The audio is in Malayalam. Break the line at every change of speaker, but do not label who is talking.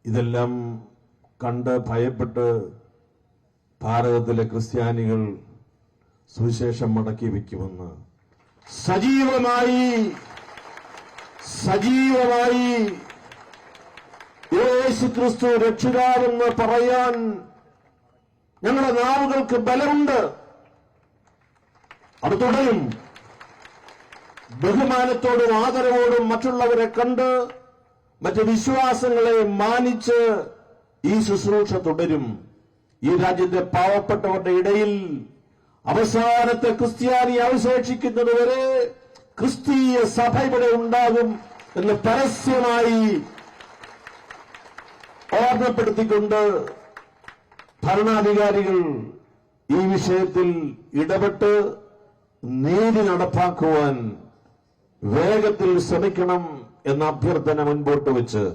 ഇതെല്ലാം കണ്ട് ഭയപ്പെട്ട് ഭാരതത്തിലെ ക്രിസ്ത്യാനികൾ സുവിശേഷം മടക്കി വയ്ക്കുമെന്ന് സജീവമായി യേശുക്രിസ്തു രക്ഷിതാവെന്ന് പറയാൻ ഞങ്ങളുടെ നാവുകൾക്ക് ബലമുണ്ട്. അത് തുടരും. ബഹുമാനത്തോടും ആദരവോടും മറ്റുള്ളവരെ കണ്ട് മറ്റ് വിശ്വാസങ്ങളെ മാനിച്ച് ഈ ശുശ്രൂഷ തുടരും. ഈ രാജ്യത്തെ പാവപ്പെട്ടവരുടെ ഇടയിൽ അവസാനത്തെ ക്രിസ്ത്യാനി അവശേഷിക്കുന്നതുവരെ ക്രിസ്തീയ സഭ ഇവിടെ ഉണ്ടാകും എന്ന് പരസ്യമായി ഓർമ്മപ്പെടുത്തിക്കൊണ്ട് ഭരണാധികാരികൾ ഈ വിഷയത്തിൽ ഇടപെട്ട് നീതി നടപ്പാക്കുവാൻ വേഗത്തിൽ ശ്രമിക്കണം എന്ന അഭ്യർത്ഥന മുൻപോട്ട് വെച്ച്